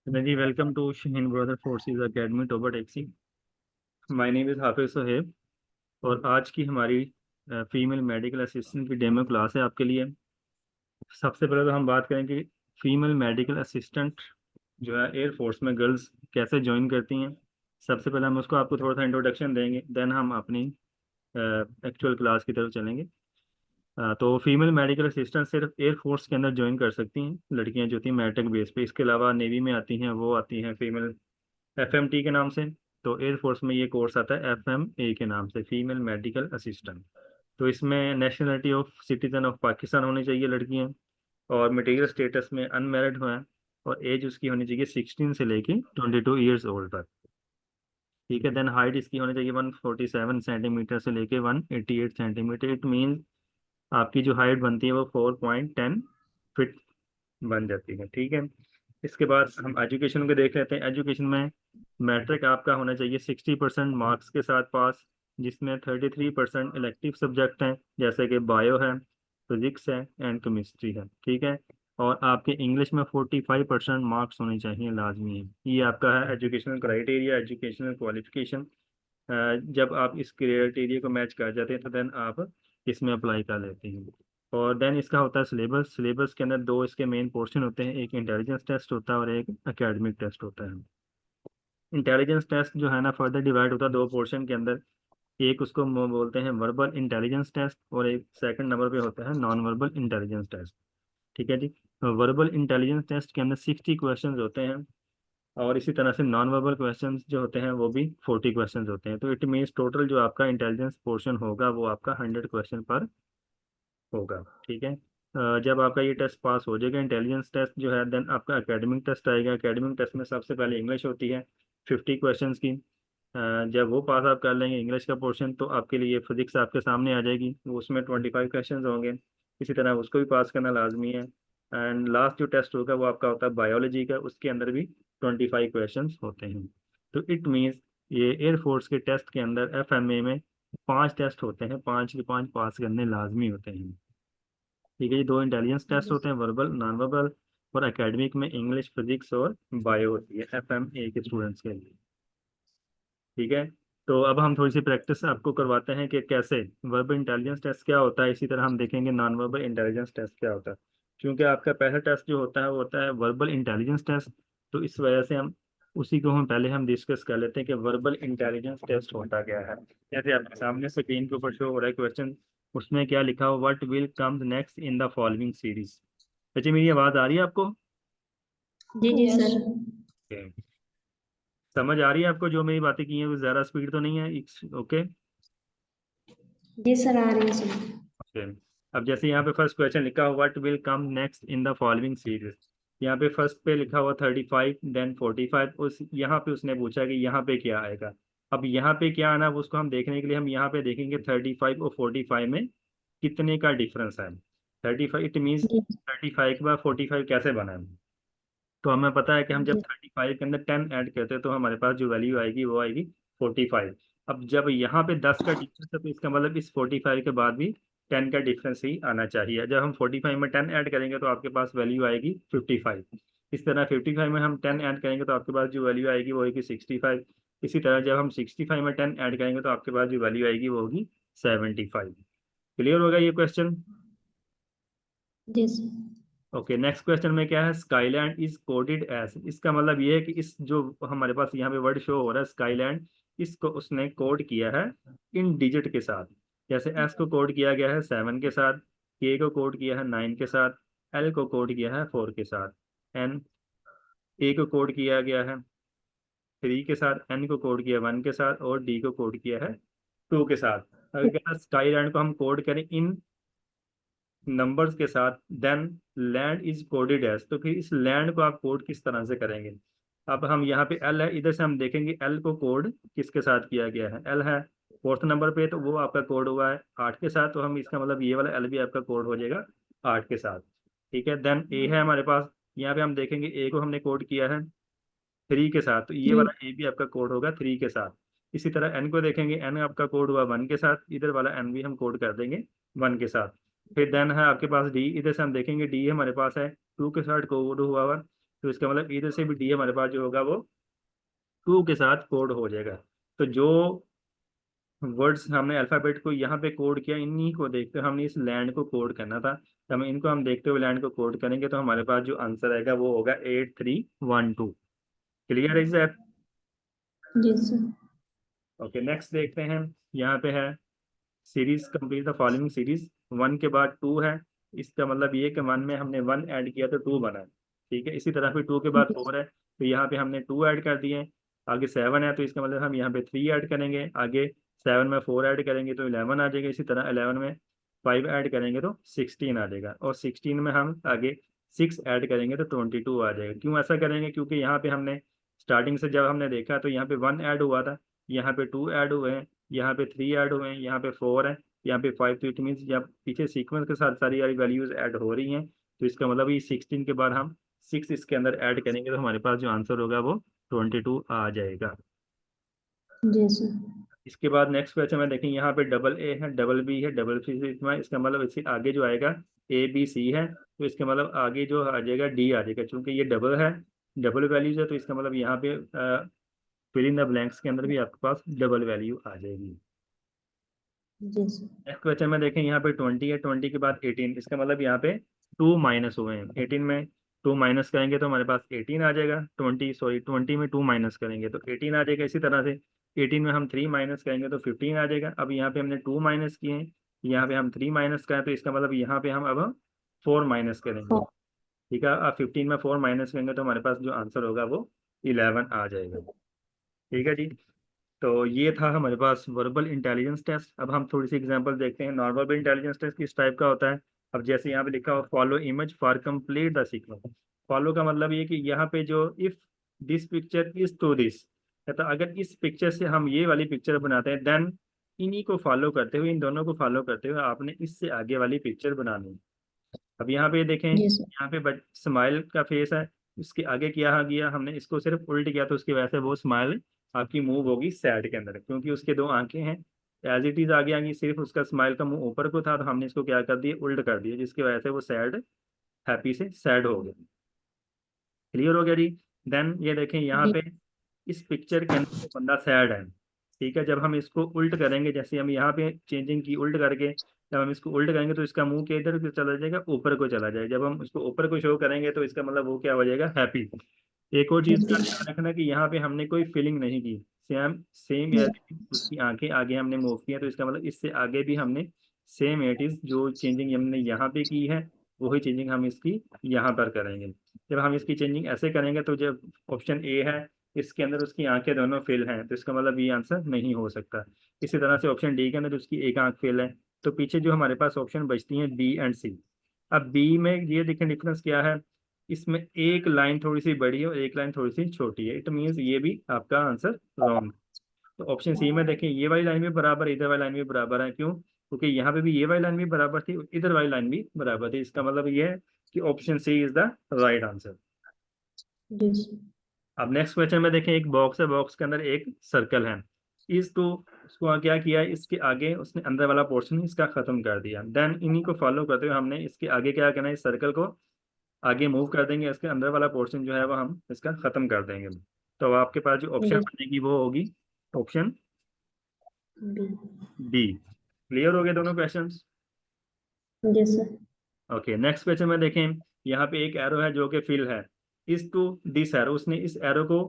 Ji welcome to Shaheen brother forces academy Toba Tek. My name is Hafiz Sohaib और आज की हमारी फीमेल मेडिकल असिस्टेंट की डेमो क्लास है आपके लिए। सबसे पहले तो हम बात करें कि फीमेल मेडिकल असिस्टेंट जो है एयरफोर्स में गर्ल्स कैसे ज्वाइन करती हैं। सबसे पहले हम उसको आपको थोड़ा सा इंट्रोडक्शन देंगे, देन हम अपनी एक्चुअल क्लास की तरफ चलेंगे। तो फीमेल मेडिकल असिस्टेंट सिर्फ एयरफोर्स के अंदर ज्वाइन कर सकती हैं लड़कियां जो थी मैट्रिक बेस पे। इसके अलावा नेवी में आती हैं, वो आती हैं फीमेल एफएमटी के नाम से। तो एयरफोर्स में ये कोर्स आता है एफएमए के नाम से, फीमेल मेडिकल असिस्टेंट। तो इसमें nationality of citizen of Pakistan होनी चाहिए लड़कियां, और मटेरियल स्टेटस में अनमेरिड हुआ है, और एज उसकी होनी चाहिए 16 से लेके 22 ईयर्स ओल्ड तक। ठीक है। देन हाइट इसकी होनी चाहिए 147 सेंटीमीटर से लेके 188 सेंटीमीटर। इट मीन आपकी जो हाइट बनती है वो 4.10 फीट बन जाती है। ठीक है। इसके बाद हम एजुकेशन को देख लेते हैं। एजुकेशन में मैट्रिक आपका होना चाहिए 60% मार्क्स के साथ पास, जिसमें 33% इलेक्टिव सब्जेक्ट हैं, जैसे कि बायो है, फिजिक्स है एंड केमिस्ट्री है। ठीक है। और आपके इंग्लिश में 45% मार्क्स होने चाहिए, लाजमी है। ये आपका है एजुकेशनल क्राइटेरिया, एजुकेशनल क्वालिफिकेशन। जब आप इस क्राइटेरिया को मैच कर जाते हैं तो देन आप इसमें अप्लाई कर लेते हैं। और देन इसका होता है सिलेबस। सिलेबस के अंदर दो इसके मेन पोर्शन होते हैं, एक इंटेलिजेंस टेस्ट होता है और एक एकेडमिक टेस्ट होता है। इंटेलिजेंस टेस्ट जो है ना फर्दर डिवाइड होता है दो पोर्शन के अंदर। एक उसको बोलते हैं वर्बल इंटेलिजेंस टेस्ट, और एक सेकंड नंबर पे होता है नॉन वर्बल इंटेलिजेंस टेस्ट। ठीक है जी। वर्बल इंटेलिजेंस टेस्ट के अंदर 60 क्वेश्चन होते हैं, और इसी तरह से नॉन वर्बल क्वेश्चंस जो होते हैं वो भी 40 क्वेश्चंस होते हैं। तो इट मीन्स टोटल जो आपका इंटेलिजेंस पोर्शन होगा वो आपका 100 क्वेश्चन पर होगा। ठीक है। जब आपका ये टेस्ट पास हो जाएगा इंटेलिजेंस टेस्ट जो है, देन आपका एकेडमिक टेस्ट आएगा। एकेडमिक टेस्ट में सबसे पहले इंग्लिश होती है 50 क्वेश्चंस की। जब वो पास आप कर लेंगे इंग्लिश का पोर्शन, तो आपके लिए फिजिक्स आपके सामने आ जाएगी, वो उसमें 25 क्वेश्चन होंगे। इसी तरह उसको भी पास करना लाजमी है। एंड लास्ट जो टेस्ट होगा वो आपका होता है बायोलॉजी का, उसके अंदर भी 25 क्वेश्चन होते हैं। तो इट मीन्स ये एयरफोर्स के टेस्ट के अंदर एफएमए में 5 टेस्ट होते हैं, 5 के 5 पास करने लाजमी होते हैं। ठीक है। ये दो इंटेलिजेंस टेस्ट होते हैं, वर्बल नॉन वर्बल। और एकेडमिक में इंग्लिश फिजिक्स और बायो होती है एफएमए के स्टूडेंट्स के लिए। ठीक है। तो अब हम थोड़ी सी प्रैक्टिस आपको करवाते हैं कि कैसे वर्बल इंटेलिजेंस टेस्ट क्या होता है, इसी तरह हम देखेंगे नॉन वर्बल इंटेलिजेंस टेस्ट क्या होता है। क्योंकि आपका पहला टेस्ट जो होता है वो होता है वर्बल इंटेलिजेंस टेस्ट। तो इस वजह से हम उसी को हम डिस्कस कर लेते हैं कि वर्बल इंटेलिजेंस टेस्ट होता क्या है। जैसे आपके सामने स्क्रीन के ऊपर शो हो रहा है क्वेश्चन, उसमें क्या लिखा हो, what will come next in the following series. अच्छा, मेरी आवाज़ आ रही है आपको? जी जी सर। Okay. समझ आ रही है आपको जो मेरी बातें की हैं? वो ज़्यादा स्पीड तो नहीं है? ओके। जी सर, आ रही है सर। ओके। अब जैसे यहाँ पे फर्स्ट क्वेश्चन लिखा हुआ what will come next in the following series. यहाँ पे फर्स्ट पे लिखा हुआ 35, देन 45। उस यहाँ पे उसने पूछा कि यहाँ पे क्या आएगा। अब यहाँ पे क्या आना, उसको हम देखने के लिए हम यहाँ पे देखेंगे 35 और 45 में कितने का डिफरेंस है। 35 इट मीन्स जी 35 के बाद 45 कैसे बना है। तो हमें पता है कि हम जब जी 35 के अंदर 10 ऐड करते हैं तो हमारे पास जो वैल्यू आएगी वो आएगी 45। अब जब यहाँ पे 10 का डिफरेंस है तो इसका मतलब इस 45 के बाद भी 10 का डिफरेंस ही आना चाहिए। जब हम 45 में 10 ऐड करेंगे तो आपके पास वैल्यू आएगी 55। इस तरह 55 में हम 10 ऐड करेंगे तो आपके पास जो वैल्यू आएगी वो आएगी 65। इसी तरह जब हम 65 में 10 ऐड करेंगे तो आपके पास जो वैल्यू आएगी वो होगी 75। क्लियर होगा ये क्वेश्चन? जी सर। ओके। नेक्स्ट क्वेश्चन में क्या है, स्काईलैंड इज कोडेड एज। इसका मतलब ये है कि इस जो हमारे पास यहाँ पे वर्ड शो हो रहा है स्काईलैंड, इसको उसने कोड किया है इन डिजिट के साथ। जैसे एस को कोड किया गया है 7 के साथ, के को कोड किया है 9 के साथ, एल को कोड किया है 4 के साथ, एन ए को कोड किया गया है 3 के साथ, एन को कोड किया 1 के साथ, और डी को कोड किया है 2 के साथ। अगर कहता स्काईलैंड को हम कोड करें इन नंबर्स के साथ, then land is coded as, तो फिर इस लैंड को आप कोड किस तरह से करेंगे। अब हम यहाँ पे एल है, इधर से हम देखेंगे एल को कोड किसके साथ किया गया है। एल है फोर्थ नंबर पे, तो वो आपका कोड हुआ है 8 के साथ, तो हम इसका मतलब ये वाला एल भी आपका कोड हो जाएगा 8 के साथ। ठीक है। देन ए है हमारे पास, यहाँ पे हम देखेंगे ए को हमने कोड किया है 3 के साथ, तो ये जी वाला ए भी आपका कोड होगा 3 के साथ। इसी तरह एन को देखेंगे, एन आपका कोड हुआ 1 के साथ, इधर वाला एन भी हम कोड कर देंगे 1 के साथ। फिर देन है आपके पास डी, इधर से हम देखेंगे डी हमारे पास है 2 के साथ कोड हुआ हुआ। तो इसका मतलब इधर से भी डी हमारे पास जो होगा वो 2 के साथ कोड हो जाएगा। तो जो वर्ड्स हमने अल्फाबेट को यहाँ पे कोड किया, इन्हीं को देखते हुए हमने इस लैंड को कोड करना था, तो हम इनको हम देखते हुए लैंड को कोड करेंगे, तो हमारे पास जो आंसर आएगा वो होगा 8312। क्लियर है सर? जी सर। ओके, नेक्स्ट देखते हैं। यहाँ पे है series complete the following series, 1 के बाद 2 है, इसका मतलब ये कि 1 में हमने 1 ऐड किया तो 2 बना। ठीक है, इसी तरह फिर 2 के बाद 4 है, तो यहाँ पे हमने 2 ऐड कर दिए। आगे 7 है, तो इसका मतलब हम यहाँ पे 3 ऐड करेंगे। आगे 7 में 4 ऐड करेंगे तो 11 आ जाएगा। इसी तरह 11 में 5 ऐड करेंगे तो 16 आ जाएगा। और 16 में हम आगे 6 ऐड करेंगे तो 22 आ जाएगा। क्यों ऐसा करेंगे? क्योंकि यहाँ पे हमने स्टार्टिंग से जब हमने देखा तो यहाँ पे 1 ऐड हुआ था, यहाँ पे 2 ऐड हुए हैं, यहाँ पे 3 ऐड हुए हैं, यहाँ पे 4 है, यहाँ पे 5। तो इट मीन्स या पीछे सीक्वेंस के साथ सारी वाली वैल्यूज ऐड हो रही हैं। तो इसका मतलब ये 16 के बाद हम 6 इसके अंदर ऐड करेंगे तो हमारे पास जो आंसर होगा वो 22 आ जाएगा। जी सर। इसके बाद नेक्स्ट क्वेश्चन में देखें, यहाँ पे डबल ए है, डबल बी है, डबल सी है, इसका मतलब इसके आगे जो आएगा ए बी सी है, तो इसका मतलब आगे जो आ जाएगा डी आ जाएगा। चूंकि ये डबल है, डबल वैल्यूज है, तो इसका मतलब यहाँ पे फिल इन द ब्लैंक्स के अंदर भी आपके पास डबल वैल्यू आ जाएगी। जी सर। नेक्स्ट क्वेश्चन में देखें, यहाँ पे 20 है, 20 के बाद 18, इसका मतलब यहाँ पे 2 माइनस हुए हैं। 18 में 2 माइनस करेंगे तो हमारे पास 18 आ जाएगा। 20 में 2 माइनस करेंगे तो 18 आ जाएगा। इसी तरह से 18 में हम 3 माइनस करेंगे तो 15 आ जाएगा। अब यहाँ पे हमने 2 माइनस किए हैं, यहाँ पे हम 3 माइनस करें, तो इसका मतलब यहाँ पे हम अब 4 माइनस करेंगे। 4। ठीक है, अब 15 में 4 माइनस करेंगे तो हमारे पास जो आंसर होगा वो 11 आ जाएगा। ठीक है जी। तो ये था हमारे पास वर्बल इंटेलिजेंस टेस्ट। अब हम थोड़ी सी एग्जांपल देखते हैं। नॉन वर्बल इंटेलिजेंस टेस्ट किस टाइप का होता है? अब जैसे यहाँ पे लिखा हो follow image for complete the sequence. Follow का मतलब ये कि यहाँ पे जो if this picture is to this, तो अगर इस पिक्चर से हम ये वाली पिक्चर बनाते हैं, देन इन्हीं को फॉलो करते हुए, इन दोनों को फॉलो करते हुए आपने इससे आगे वाली पिक्चर बनानी है। अब यहाँ पे देखें, जी सर। यहाँ पे स्माइल का फेस है, उसके आगे किया गया हमने इसको सिर्फ उल्ट किया, तो उसकी वजह से वो स्माइल आपकी मूव होगी सैड के अंदर, क्योंकि उसके 2 आंखें हैं। एज इट इज आगे आगे सिर्फ उसका स्माइल का मुंह ऊपर को था, तो हमने इसको क्या कर दिया, उल्ट कर दिया, जिसकी वजह से वो सैड हैप्पी से सैड हो गया। क्लियर हो गया जी? देन ये देखें यहाँ जी। पे इस पिक्चर के अंदर बंदा सैड है। ठीक है, जब हम इसको उल्ट करेंगे, जैसे हम यहाँ पे चेंजिंग की उल्ट करके, जब हम इसको उल्ट करेंगे तो इसका मुंह के इधर को चला जाएगा, ऊपर को चला जाएगा। जब हम इसको ऊपर को शो करेंगे तो इसका मतलब वो क्या हो जाएगा, हैप्पी। एक और चीज का ध्यान रखना कि यहाँ पे हमने कोई फीलिंग नहीं की, सेम सेम जी। उसकी आंखें आगे हमने मूव किया, तो इसका मतलब इससे आगे भी हमने सेम एट इज जो चेंजिंग हमने यहाँ पे की है, वही चेंजिंग हम इसकी यहाँ पर करेंगे। जब हम इसकी चेंजिंग ऐसे करेंगे तो जब ऑप्शन ए है, इसके अंदर उसकी आंखें दोनों फेल हैं, तो इसका मतलब ये आंसर नहीं हो सकता। इसी तरह से ऑप्शन डी के अंदर उसकी एक आंख फेल है, तो पीछे जो हमारे पास ऑप्शन बचती हैं बी एंड सी। अब बी में ये देखें डिफरेंस क्या है, इसमें एक लाइन थोड़ी सी बड़ी है और एक लाइन थोड़ी सी छोटी है, इट मीन्स ये भी आपका आंसर रॉन्ग। तो ऑप्शन सी में देखें, ये वाली लाइन भी बराबर है, इधर वाली लाइन भी बराबर है। क्यों? क्योंकि यहाँ पे भी ये वाली लाइन भी बराबर थी, इधर वाली लाइन भी बराबर थी। इसका मतलब ये है कि option C is the right answer. जी सर। अब नेक्स्ट क्वेश्चन में देखें, एक बॉक्स है, बॉक्स के अंदर एक सर्कल है। इस तो उसको क्या किया, इसके आगे उसने अंदर वाला पोर्शन इसका खत्म कर दिया। देन इन्हीं को फॉलो करते हुए हमने इसके आगे क्या करना है, इस सर्कल को आगे मूव कर देंगे, इसके अंदर वाला पोर्शन जो है वो हम इसका खत्म कर देंगे। तो आपके पास जो ऑप्शन जी। बनेगी वो होगी ऑप्शन बी। डी। क्लियर हो गए दोनों क्वेश्चंस? जी सर। ओके, नेक्स्ट क्वेश्चन में देखें, यहाँ पे एक एरो है जो कि फिल है, इस टू दिस एरो, उसने इस एरो को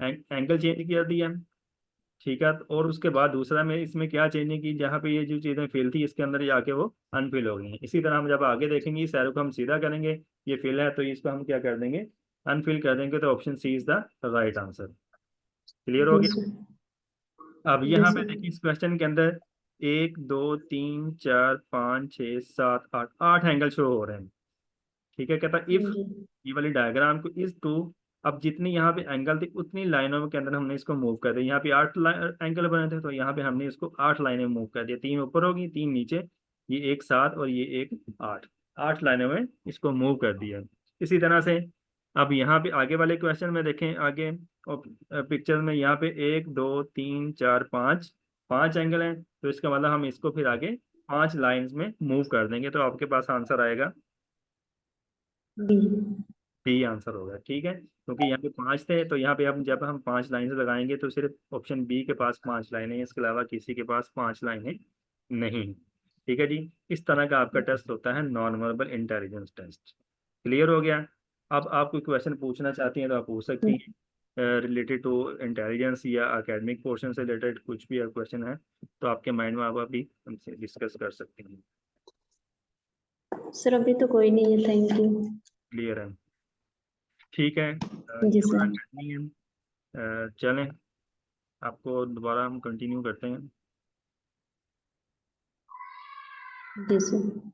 एंगल चेंज कर दिया। ठीक है, और उसके बाद दूसरा में इसमें क्या चेंजिंग की, जहाँ पे ये जो चीज़ें फिल थी इसके अंदर ये आके वो अनफिल हो गई हैं। इसी तरह हम जब आगे देखेंगे इस एरो को हम सीधा करेंगे, ये फिल है तो इसको हम क्या कर देंगे, अनफिल कर देंगे। तो option C is the right answer. Clear हो जी गया? सर। अब जी यहाँ पे सर। देखिए इस क्वेश्चन के अंदर 1 2 3 4 5 6 7 8 8 एंगल शो हो रहे हैं। ठीक है, कहता इफ जी। ये वाली डायग्राम को इज टू, अब जितनी यहाँ पे एंगल थी उतनी लाइनों के अंदर हमने इसको मूव कर दिया। यहाँ पे 8 एंगल बने थे, तो यहाँ पे हमने इसको 8 लाइनें मूव कर दिया, 3 ऊपर होगी 3 नीचे, ये एक 7 और ये एक 8, 8 लाइनों में इसको मूव कर दिया। इसी तरह से अब यहाँ पे आगे वाले क्वेश्चन में देखें, आगे पिक्चर में यहाँ पे 1 2 3 4 5 5 एंगल हैं, तो इसका मतलब हम इसको फिर आगे 5 लाइंस में मूव कर देंगे, तो आपके पास आंसर आएगा बी। बी आंसर होगा, ठीक है, क्योंकि यहाँ पे 5 थे, तो यहाँ पे अब जब हम 5 लाइन से लगाएंगे तो सिर्फ ऑप्शन बी के पास 5 लाइनें हैं, इसके अलावा किसी के पास 5 लाइनें नहीं। ठीक है जी। इस तरह का आपका टेस्ट होता है non verbal intelligence test. Clear हो गया। अब आप कोई क्वेश्चन पूछना चाहती हैं तो आप पूछ सकती हैं, रिलेटेड टू इंटेलिजेंस या एकेडमिक पोर्शन से रिलेटेड कुछ भी क्वेश्चन है तो आपके माइंड में आप अभी हमसे डिस्कस कर सकती हैं। सर अभी तो कोई नहीं है, थैंक यू। क्लियर है, ठीक है। जी ये सर। बात करनी है। चलें, आपको दोबारा हम कंटिन्यू करते हैं। जी सर।